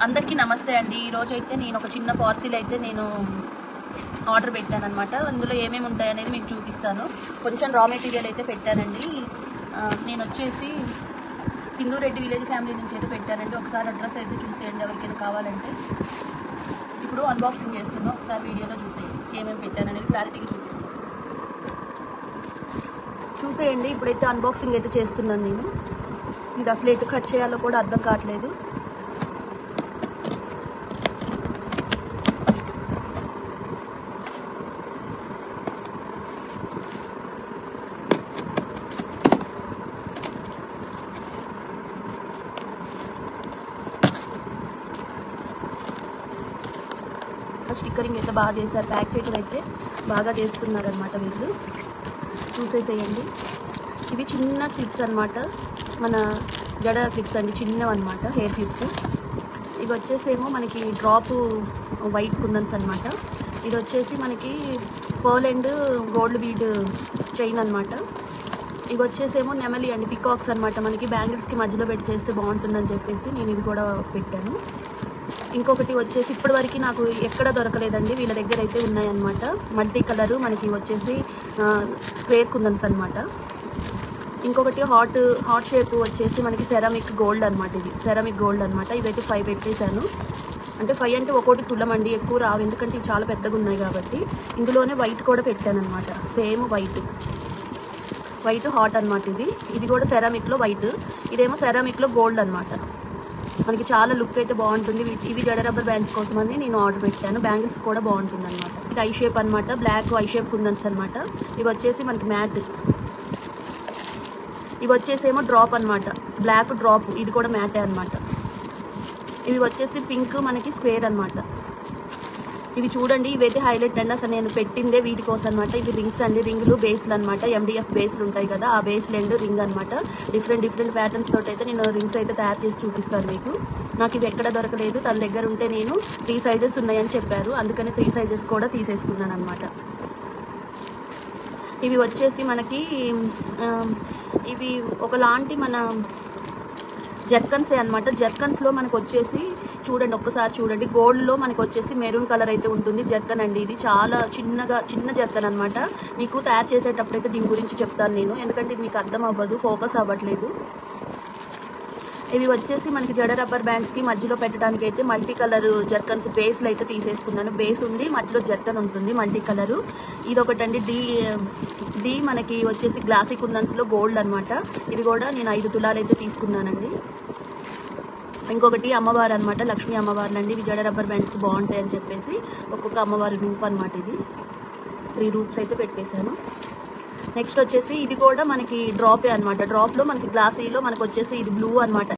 అందరికీ నమస్తే అండి. ఈరోజు అయితే నేను ఒక చిన్న పార్సిల్ అయితే నేను ఆర్డర్ పెట్టానన్నమాట. అందులో ఏమేమి ఉంటాయనేది మీకు చూపిస్తాను. కొంచెం రా మెటీరియల్ అయితే పెట్టానండి. నేను వచ్చేసి సింధూరెడ్డి విలేజ్ ఫ్యామిలీ నుంచి అయితే పెట్టానండి. ఒకసారి అడ్రస్ అయితే చూసేయండి ఎవరికైనా కావాలంటే. ఇప్పుడు అన్బాక్సింగ్ చేస్తున్నాను, ఒకసారి వీడియోలో చూసేయండి ఏమేమి పెట్టాననేది క్లారిటీగా చూపిస్తాను. చూసేయండి. ఇప్పుడైతే అన్బాక్సింగ్ అయితే చేస్తున్నాను నేను. ఇది అసలు ఎటు కట్ చేయాలో కూడా అర్థం కావట్లేదు. స్టిక్కరింగ్ అయితే బాగా చేశారు, ప్యాక్ చేయడం అయితే బాగా చేస్తున్నారు అనమాట వీళ్ళు. చూసేసేయండి. ఇవి చిన్న క్లిప్స్ అనమాట, మన జడ క్లిప్స్ అండి, చిన్నవి అనమాట, హెయిర్ క్లిప్స్. ఇవి వచ్చేసేమో మనకి డ్రాప్ వైట్ కుందన్స్ అనమాట. ఇది వచ్చేసి మనకి pearl and gold bead chain అనమాట. ఇవి వచ్చేసేమో నెమలి అండి, పికాక్స్ అనమాట. మనకి బ్యాంగిల్స్కి మధ్యలో పెట్టి చేస్తే బాగుంటుందని చెప్పేసి నేను ఇది కూడా పెట్టాను. ఇంకొకటి వచ్చేసి ఇప్పటివరకు నాకు ఎక్కడ దొరకలేదండి, వీళ్ళ దగ్గర అయితే ఉన్నాయన్నమాట. మల్టీ కలరు మనకి వచ్చేసి స్క్వేర్ కుందన్స్ అనమాట. ఇంకొకటి హాట్ షేప్ వచ్చేసి మనకి సెరామిక్ గోల్డ్ అనమాట. ఇది సెరామిక్ గోల్డ్ అనమాట. ఇవైతే 5 పెట్టేశాను. అంటే 5 అంటే ఒక్కోటి తులమండి, ఎక్కువ రావు, ఎందుకంటే ఇవి చాలా పెద్దగా ఉన్నాయి కాబట్టి. ఇందులోనే వైట్ కూడా పెట్టాను అనమాట, సేమ్ వైట్ హాట్ అనమాట. ఇది కూడా సెరామిక్లో వైట్, ఇదేమో సెరామిక్లో గోల్డ్ అనమాట. మనకి చాలా లుక్ అయితే బాగుంటుంది. ఇవి జడ రబ్బర్ బ్యాండ్స్ కోసమని నేను ఆర్డర్ పెట్టాను. బ్యాంగిల్స్ కూడా బాగుంటుంది అనమాట. ఇది ఐ షేప్ అనమాట, బ్లాక్ ఐ షేప్ కుందన్స్ అనమాట. ఇవి వచ్చేసి మనకి మ్యాట్. ఇవి వచ్చేసేమో డ్రాప్ అనమాట, బ్లాక్ డ్రాప్, ఇది కూడా మ్యాటే అనమాట. ఇవి వచ్చేసి పింక్ మనకి స్క్వేర్ అనమాట. ఇవి చూడండి, ఇవైతే హైలైట్ అండి, అసలు నేను పెట్టిందే వీటి కోసం అనమాట. ఇవి రింగ్స్ అండి, రింగులు బేస్లు అనమాట. MDF బేస్లు ఉంటాయి కదా, ఆ బేస్ లెండ్ రింగ్ అనమాట. డిఫరెంట్ ప్యాటర్న్స్ తోటి అయితే నేను రింగ్స్ అయితే తయారు చేసి చూపిస్తాను మీకు. నాకు ఇవి ఎక్కడ దొరకలేదు, తన దగ్గర ఉంటే నేను 3 సైజెస్ ఉన్నాయని చెప్పారు, అందుకని 3 సైజెస్ కూడా తీసేసుకున్నాను అనమాట. ఇవి వచ్చేసి మనకి ఇవి ఒకలాంటి మన జర్కన్సే అనమాట. జర్కన్స్లో మనకు వచ్చేసి చూడండి, ఒక్కసారి చూడండి, గోల్డ్లో మనకు వచ్చేసి మెరూన్ కలర్ అయితే ఉంటుంది జర్కన్ అండి. ఇది చాలా చిన్న జర్కన్ అనమాట. మీకు తయారు చేసేటప్పుడైతే దీని గురించి చెప్తాను నేను, ఎందుకంటే ఇది మీకు అర్థం అవ్వదు, ఫోకస్ అవ్వట్లేదు. ఇవి వచ్చేసి మనకి జడ రబ్బర్ బ్యాండ్స్కి మధ్యలో పెట్టడానికి అయితే మల్టీ కలర్ జర్కన్స్ బేస్లు అయితే తీసేసుకున్నాను. బేస్ ఉంది, మధ్యలో జర్కన్ ఉంటుంది మల్టీ కలరు. ఇది ఒకటండి డి మనకి వచ్చేసి గ్లాసీ కుందన్స్లో గోల్డ్ అనమాట. ఇది కూడా నేను 5 తులాలు అయితే తీసుకున్నానండి. ఇంకొకటి అమ్మవారు అనమాట, లక్ష్మీ అమ్మవార్లు అండి. ఇవి జడ రబ్బర్ బ్యాండ్స్కి బాగుంటాయి అని చెప్పేసి ఒక్కొక్క అమ్మవారి రూప్ అనమాట. ఇది 3 రూప్స్ అయితే పెట్టేశాను. నెక్స్ట్ వచ్చేసి ఇది కూడా మనకి డ్రాపే అనమాట. డ్రాప్లో మనకి గ్లాసీలో మనకు వచ్చేసి ఇది బ్లూ అనమాట.